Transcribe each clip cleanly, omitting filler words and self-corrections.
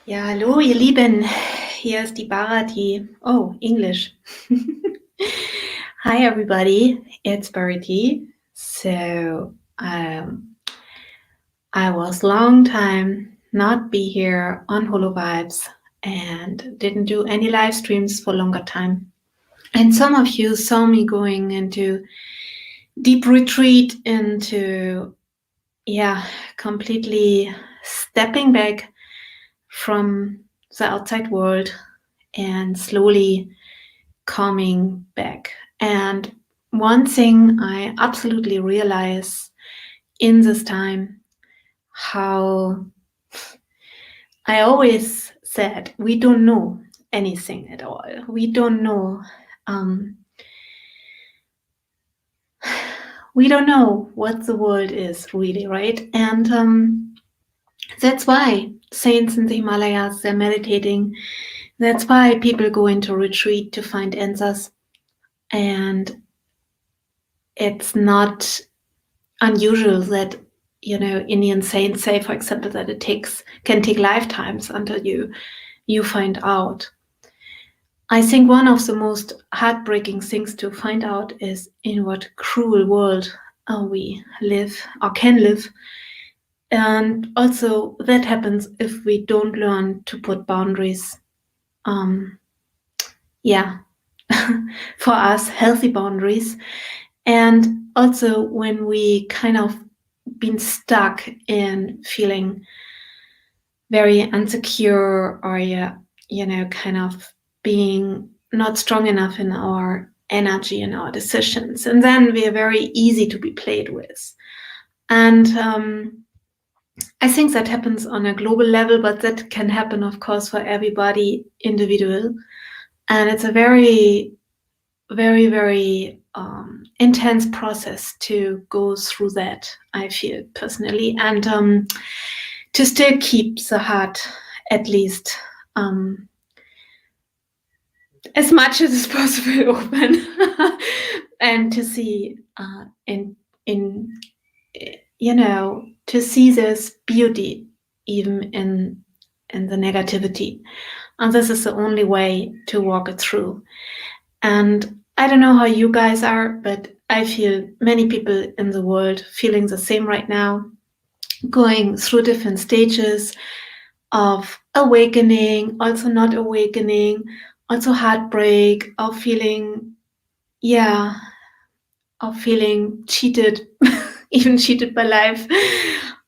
Ja, hallo, ihr Lieben. Hier ist die Bharati. Oh, English. Hi, everybody. It's Bharati. So, I was long time not be here on Holo Vibes and didn't do any live streams for longer time. And some of you saw me going into deep retreat, into, completely stepping back from the outside world and slowly coming back. And one thing I absolutely realize in this time, how I always said, we don't know anything at all. We don't know. We don't know what the world is really, right? And that's why saints in the Himalayas, they're meditating. That's why people go into retreat to find answers. And it's not unusual that, Indian saints say, for example, that it can take lifetimes until you find out. I think one of the most heartbreaking things to find out is in what cruel world we live or can live. And also that happens if we don't learn to put boundaries. For us, healthy boundaries. And also when we kind of been stuck in feeling very insecure or, kind of being not strong enough in our energy and our decisions. And then we are very easy to be played with. And I think that happens on a global level, but that can happen, of course, for everybody individual. And it's a very, very, very intense process to go through that, I feel personally, and to still keep the heart at least as much as is possible open, and to see to see this beauty even in the negativity. And this is the only way to walk it through. And I don't know how you guys are, but I feel many people in the world feeling the same right now, going through different stages of awakening, also not awakening, also heartbreak, of feeling cheated, even cheated by life.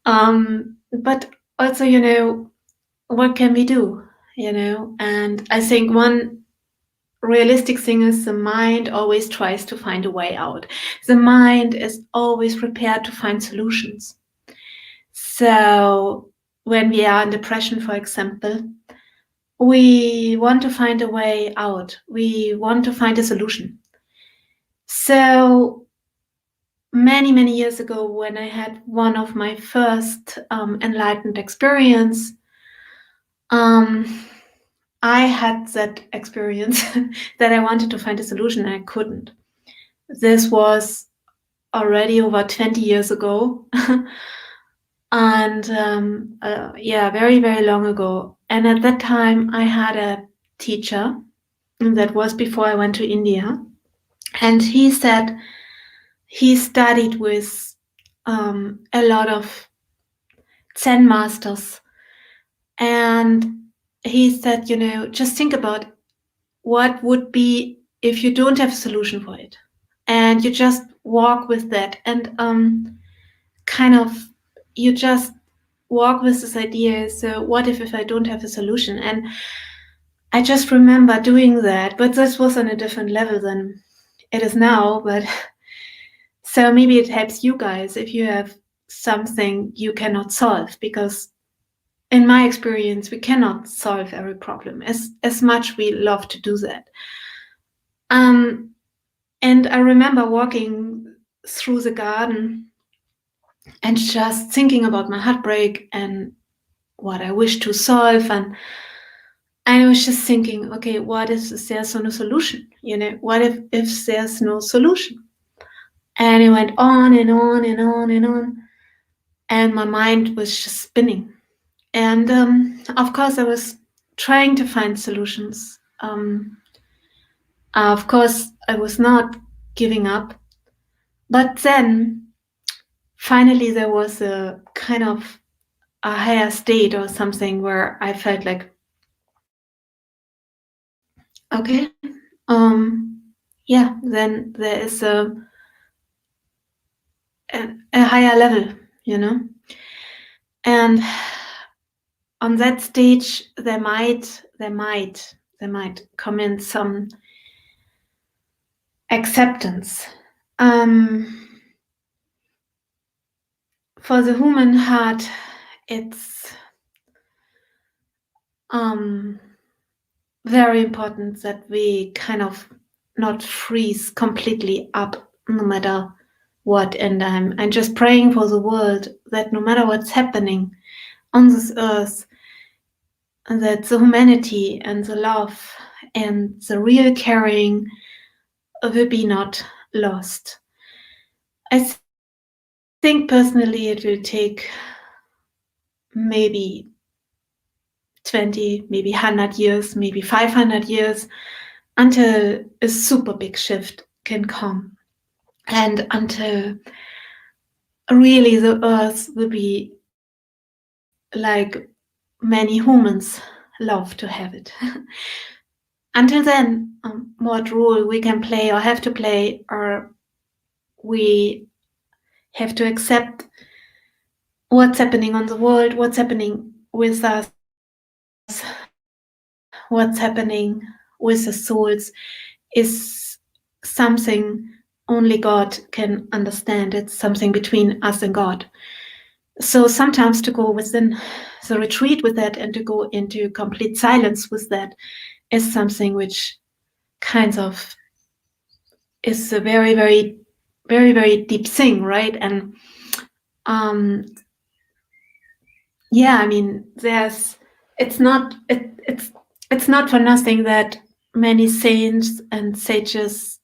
But also, what can we do? And I think one realistic thing is the mind always tries to find a way out. The mind is always prepared to find solutions. So when we are in depression, for example, we want to find a way out. We want to find a solution. So many, many years ago, when I had one of my first enlightened experience, I had that experience that I wanted to find a solution and I couldn't. This was already over 20 years ago. And very, very long ago. And at that time, I had a teacher, and that was before I went to India. And he said he studied with a lot of Zen masters. And he said, just think about what would be if you don't have a solution for it. And you just walk with that. And you just walk with this idea. So what if I don't have a solution? And I just remember doing that, but this was on a different level than it is now. But so maybe it helps you guys if you have something you cannot solve, because in my experience, we cannot solve every problem as much we love to do that. And I remember walking through the garden and just thinking about my heartbreak and what I wish to solve. And I was just thinking, okay, what if there's no solution? What if there's no solution? And it went on and on and on and on. And my mind was just spinning. And of course, I was trying to find solutions. Of course, I was not giving up. But then, finally, there was a kind of a higher state or something where I felt like, okay, yeah, then there is a higher level, and on that stage there might come in some acceptance. For the human heart, it's very important that we kind of not freeze completely up no matter what. And I'm just praying for the world that no matter what's happening on this earth, that the humanity and the love and the real caring will be not lost. I think personally it will take maybe 20, maybe 100 years, maybe 500 years until a super big shift can come, and until really the earth will be like many humans love to have it. Until then, what role we can play or have to play, or we have to accept what's happening on the world, what's happening with us, what's happening with the souls, is something only God can understand. It's something between us and God. So sometimes to go within the retreat with that and to go into complete silence with that is something which kind of is a very, very, very, very deep thing, right? And yeah, I mean, it's not for nothing that many saints and sages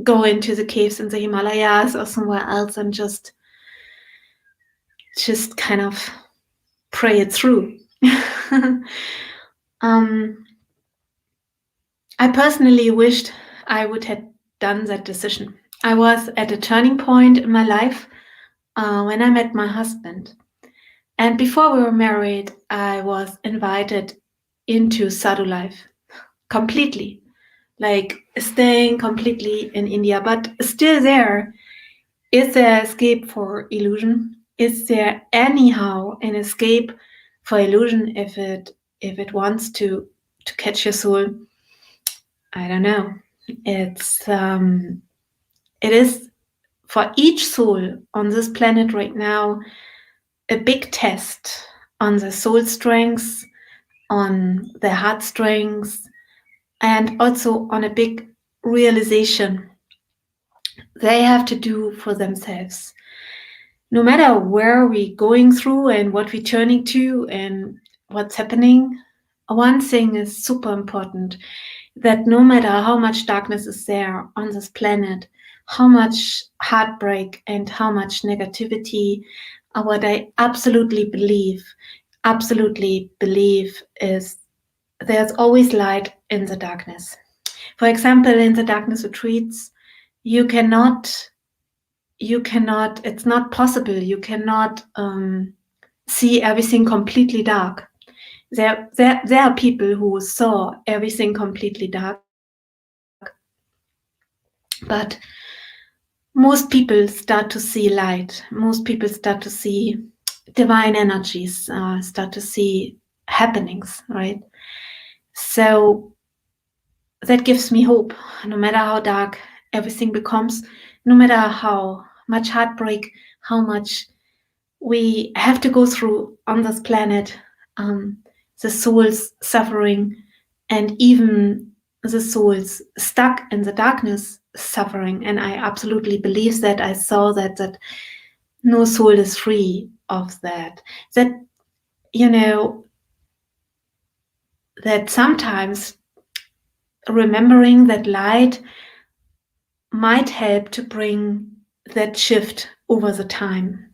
go into the caves in the Himalayas or somewhere else and just kind of pray it through. I personally wished I would have done that decision. I was at a turning point in my life when I met my husband. And before we were married, I was invited into sadhu life completely, like staying completely in India, but still there. Is there escape for illusion? Is there anyhow an escape for illusion if it wants to catch your soul? I don't know. It is for each soul on this planet right now a big test on the soul strengths, on their heart strengths, and also on a big realization they have to do for themselves. No matter where we're going through and what we're turning to and what's happening, one thing is super important, that no matter how much darkness is there on this planet, how much heartbreak and how much negativity, what I absolutely believe is there's always light in the darkness. For example, in the darkness retreats, you cannot, it's not possible, you cannot see everything completely dark. There are people who saw everything completely dark, but most people start to see light. Most people start to see divine energies, start to see happenings, right? So that gives me hope. No matter how dark everything becomes, no matter how much heartbreak, how much we have to go through on this planet, the souls suffering, and even the souls stuck in the darkness suffering. And I absolutely believe that. I saw that no soul is free of that. That, that sometimes remembering that light might help to bring that shift over the time.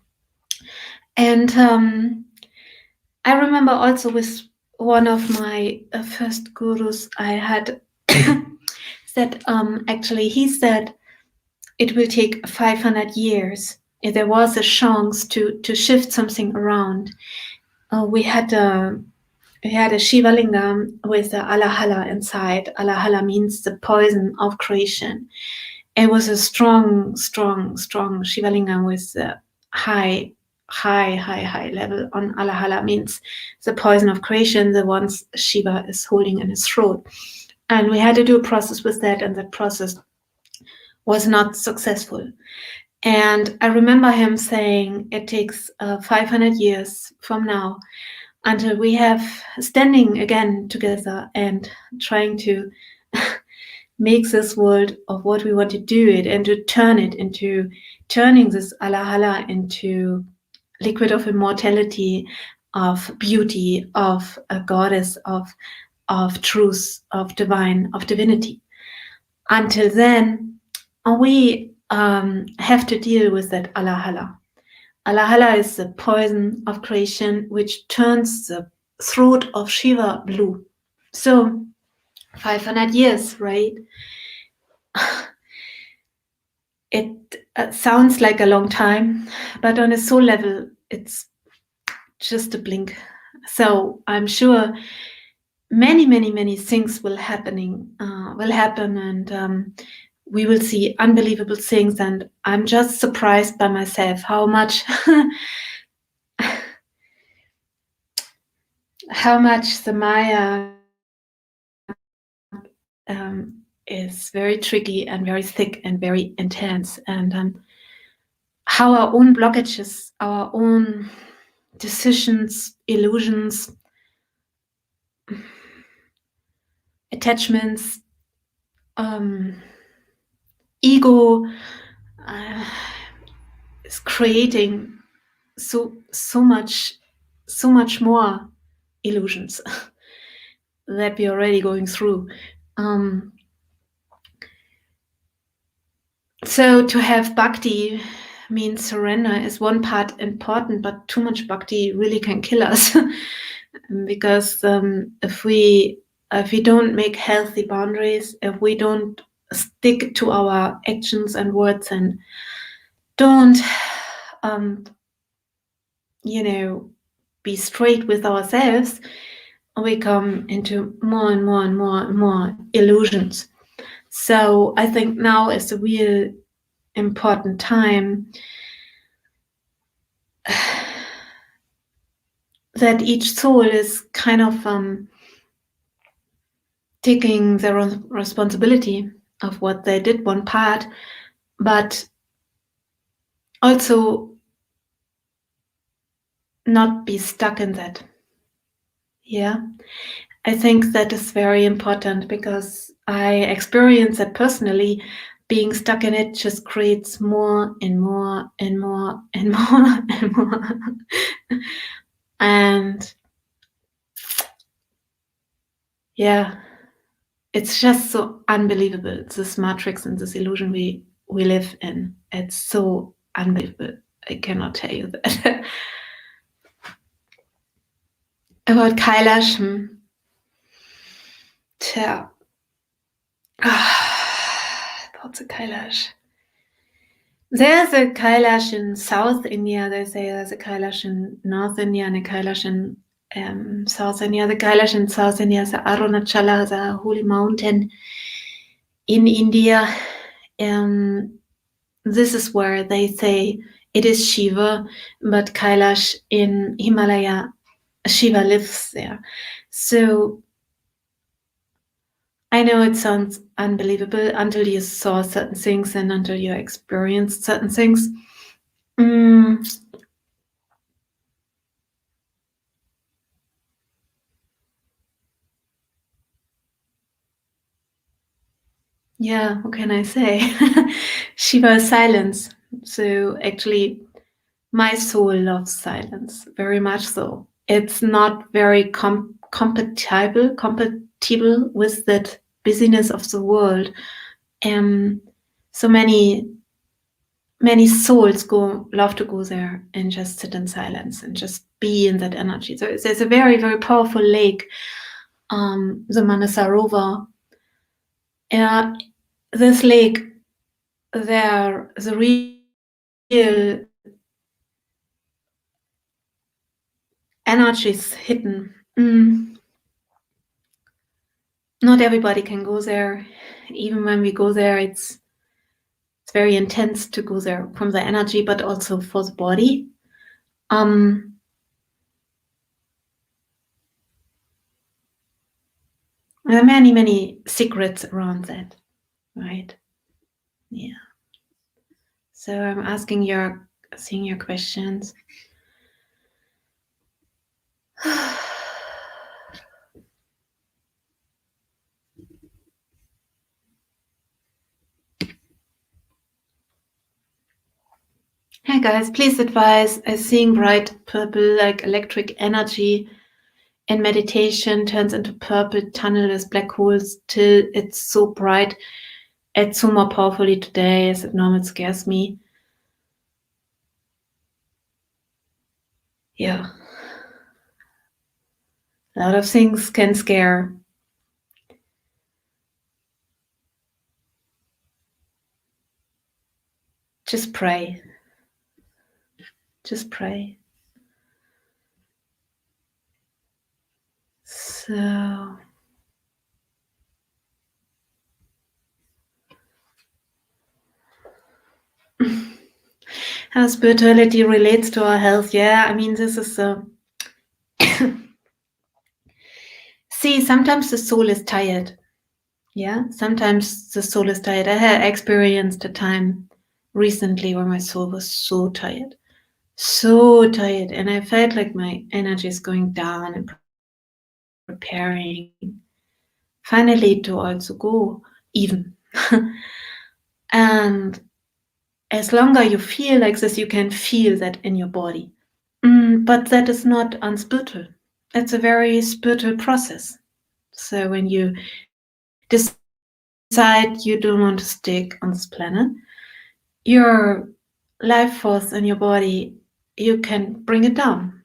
And I remember also with one of my first gurus I had said, actually, he said it will take 500 years. If there was a chance to shift something around. We had a Shiva lingam with the alahala inside. Alahala means the poison of creation. It was a strong Shiva lingam with a high level on alahala, means the poison of creation, the ones Shiva is holding in his throat. And we had to do a process with that, and that process was not successful. And I remember him saying it takes 500 years from now until we have standing again together and trying to make this world of what we want to do it, and to turning this alahala into liquid of immortality, of beauty, of a goddess, of truth, of divinity. Until then, we have to deal with that alahala. Alahala is the poison of creation, which turns the throat of Shiva blue. So 500 years, right? It sounds like a long time, but on a soul level, it's just a blink. So I'm sure many things will happen, and we will see unbelievable things. And I'm just surprised by myself how much the Maya is very tricky and very thick and very intense, and how our own blockages, our own decisions, illusions, attachments, ego is creating so much more illusions that we're already going through. So to have Bhakti means surrender is one part important, but too much Bhakti really can kill us because if we don't make healthy boundaries, if we don't stick to our actions and words, and don't be straight with ourselves, we come into more and more illusions. So I think now is a real important time that each soul is kind of taking their own responsibility of what they did, one part, but also not be stuck in that. Yeah, I think that is very important, because I experience that personally. Being stuck in it just creates more and more and more and more and more. And yeah, it's just so unbelievable, this matrix and this illusion we live in. It's so unbelievable. I cannot tell you that. About kailash, about the kailash. There's a kailash in South India. They say there's a kailash in North India and a kailash in South India. The kailash in South India is the Arunachala, the holy mountain in India. This is where they say it is Shiva, but kailash in Himalaya, Shiva lives there. So I know it sounds unbelievable until you saw certain things and until you experienced certain things. Yeah, what can I say? Shiva is silence. So actually, my soul loves silence, very much so. It's not very compatible with that busyness of the world. So many many souls love to go there and just sit in silence and just be in that energy. So there's a very, very powerful lake, the Manasarovar. This lake, there, the real energy is hidden. Not everybody can go there. Even when we go there, it's very intense to go there from the energy, but also for the body. There are many, many secrets around that, right? Yeah. So I'm seeing your questions. Hey guys, please advise. Seeing bright purple like electric energy in meditation turns into purple tunnelless black holes till it's so bright. It's so more powerfully today as it normally scares me. Yeah. A lot of things can scare. Just pray. Just pray. So how spirituality relates to our health. Yeah, I mean, this is see, sometimes the soul is tired. Yeah, sometimes the soul is tired. I had experienced a time recently where my soul was so tired, and I felt like my energy is going down and preparing finally to also go even. And as longer you feel like this, you can feel that in your body. But that is not unspiritual. It's a very spiritual process. So when you decide you don't want to stick on this planet, your life force in your body, you can bring it down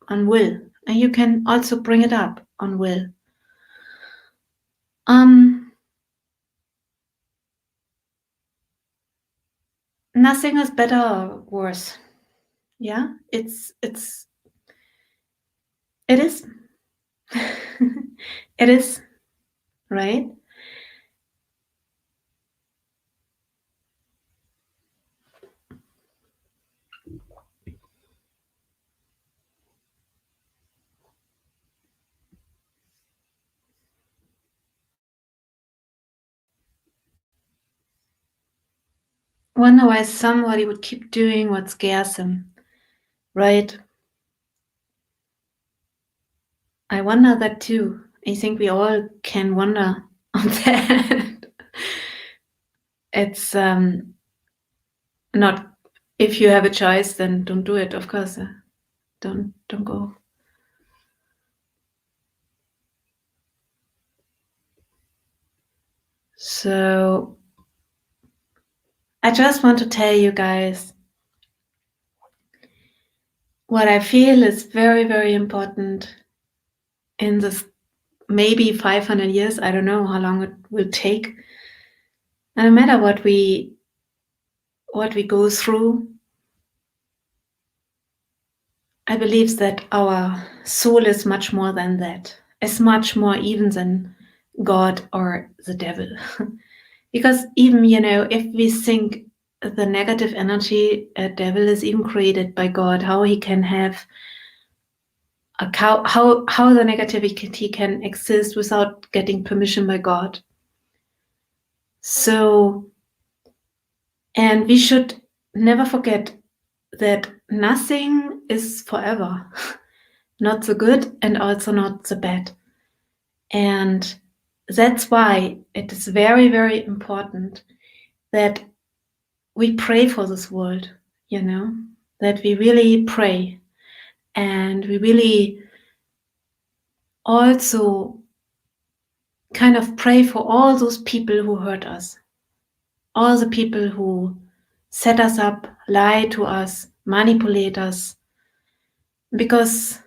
on will, and you can also bring it up on will. Nothing is better or worse. Yeah, it is. It is, right? Wonder why somebody would keep doing what scares them, right? I wonder that too. I think we all can wonder on that. It's not, if you have a choice, then don't do it. Of course, don't go. So I just want to tell you guys what I feel is very, very important in this maybe 500 years. I don't know how long it will take. And no matter what we go through, I believe that our soul is much more than that. It's much more even than God or the devil. Because even, if we think the negative energy, a devil is even created by God, how he can have how the negativity can exist without getting permission by God. So, and we should never forget that nothing is forever, not the good and also not the bad. And that's why it is very, very important that we pray for this world, that we really pray, and we really also kind of pray for all those people who hurt us, all the people who set us up, lie to us, manipulate us, because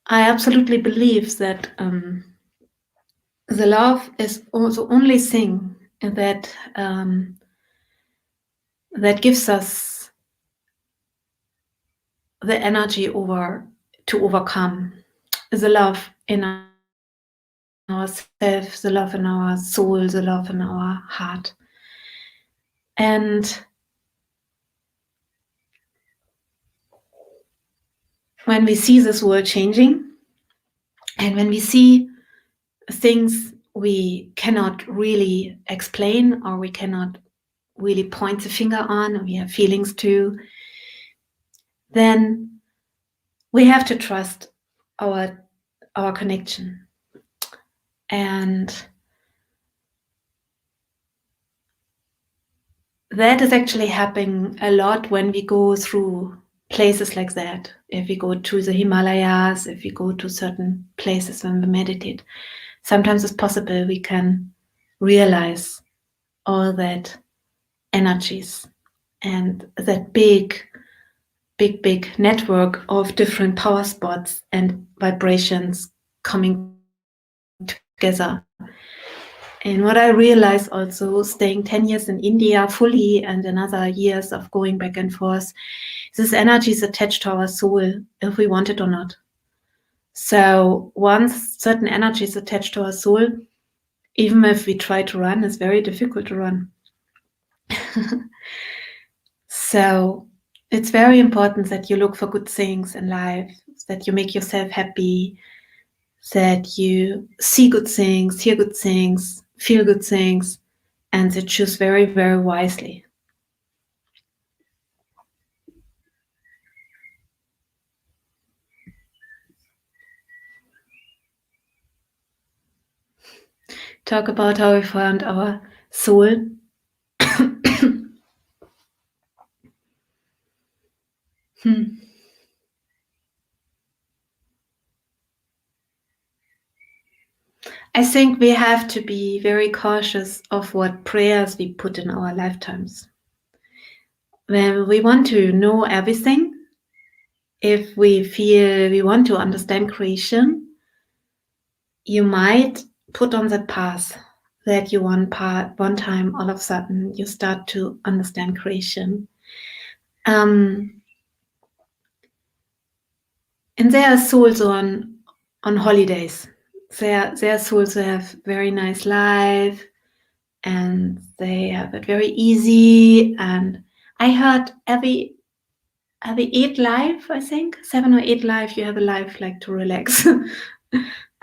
I absolutely believe that the love is the only thing that that gives us the energy to overcome, the love in ourselves, the love in our soul, the love in our heart. And when we see this world changing, and when we see things we cannot really explain, or we cannot really point the finger on, and we have feelings too, then we have to trust our connection. And that is actually happening a lot when we go through places like that. If we go to the Himalayas, if we go to certain places when we meditate, sometimes it's possible we can realize all that energies and that big network of different power spots and vibrations coming together. And what I realized also, staying 10 years in India fully and another years of going back and forth, this energy is attached to our soul, if we want it or not. So once certain energy is attached to our soul, even if we try to run, it's very difficult to run. So it's very important that you look for good things in life, that you make yourself happy, that you see good things, hear good things, feel good things, and to choose very, very wisely. Talk about how we found our soul. I think we have to be very cautious of what prayers we put in our lifetimes. When we want to know everything, if we feel we want to understand creation, you might put on that path that you one time all of a sudden you start to understand creation. And there are souls on holidays. There are souls who have very nice life and they have it very easy. And I heard every 8 life, I think 7 or 8 life, you have a life like to relax.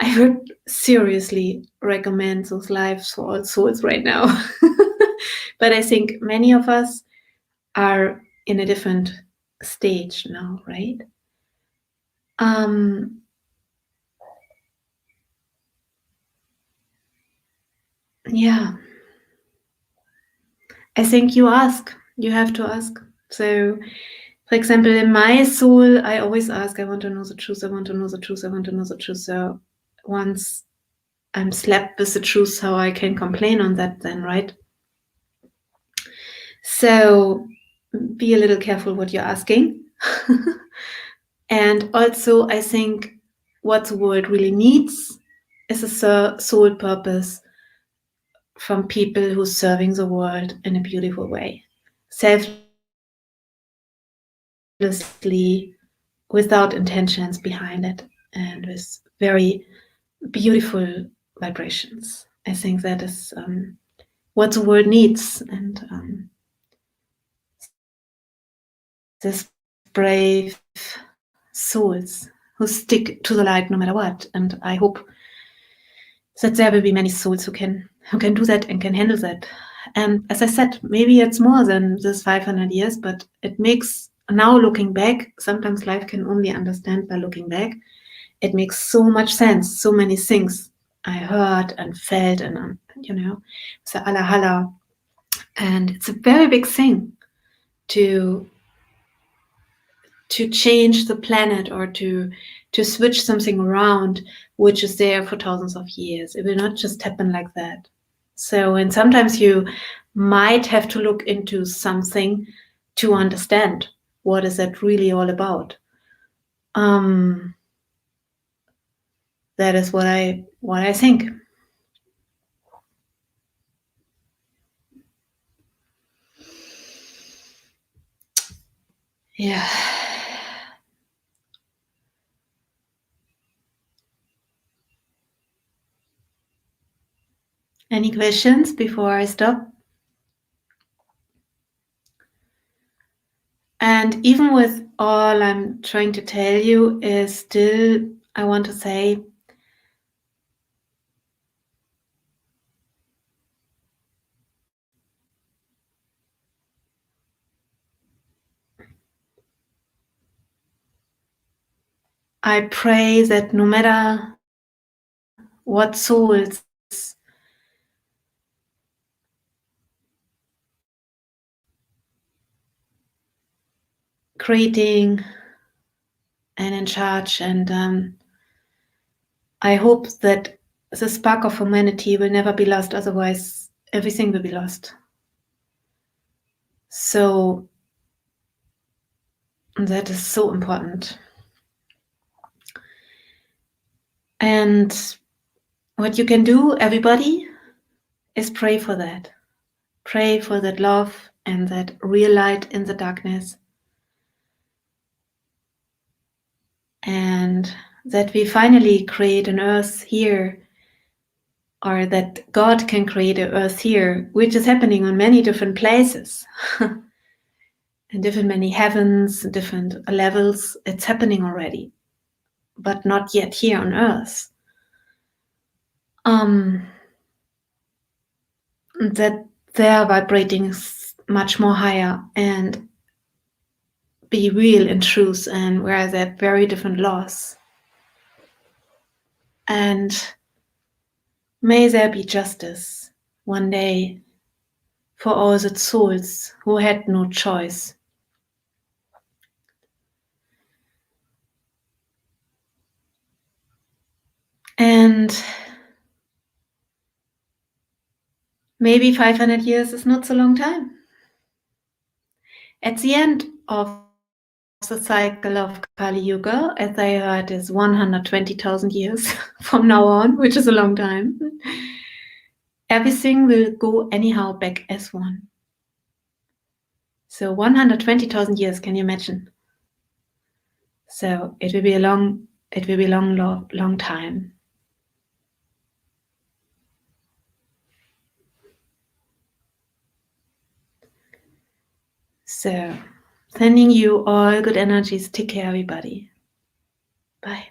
I would seriously recommend those lives for all souls right now. But I think many of us are in a different stage now, right? Yeah. I think you have to ask. So, for example, in my soul, I always ask, I want to know the truth, I want to know the truth, I want to know the truth. So once I'm slapped with the truth, how I can complain on that then, right? So be a little careful what you're asking. And also, I think what the world really needs is a soul purpose from people who's serving the world in a beautiful way. Selflessly, without intentions behind it, and with very beautiful vibrations. I think that is what the world needs, and this brave souls who stick to the light no matter what. And I hope that there will be many souls who can do that and can handle that. And as I said, maybe it's more than this 500 years, but it makes, now looking back, sometimes life can only understand by looking back. It makes so much sense, so many things I heard and felt, and the alahala. And it's a very big thing to change the planet, or to switch something around which is there for thousands of years. It will not just happen like that. So, and sometimes you might have to look into something to understand what is that really all about. That is what I think. Yeah. Any questions before I stop? And even with all I'm trying to tell you, is still, I want to say, I pray that no matter what souls creating and in charge, and I hope that the spark of humanity will never be lost, otherwise everything will be lost. So that is so important. And what you can do, everybody, is pray for that. Pray for that love and that real light in the darkness. And that we finally create an earth here, or that God can create an earth here, which is happening on many different places. In different many heavens, different levels, it's happening already, but not yet here on earth. That they're vibrating much more higher and be real in truth, and where they're very different laws. And may there be justice one day for all the souls who had no choice. And maybe 500 years is not so long time. At the end of the cycle of Kali Yuga, as I heard, is 120,000 years from now on, which is a long time. Everything will go anyhow back as one. So 120,000 years, can you imagine? So it will be a long time. So sending you all good energies. Take care, everybody. Bye.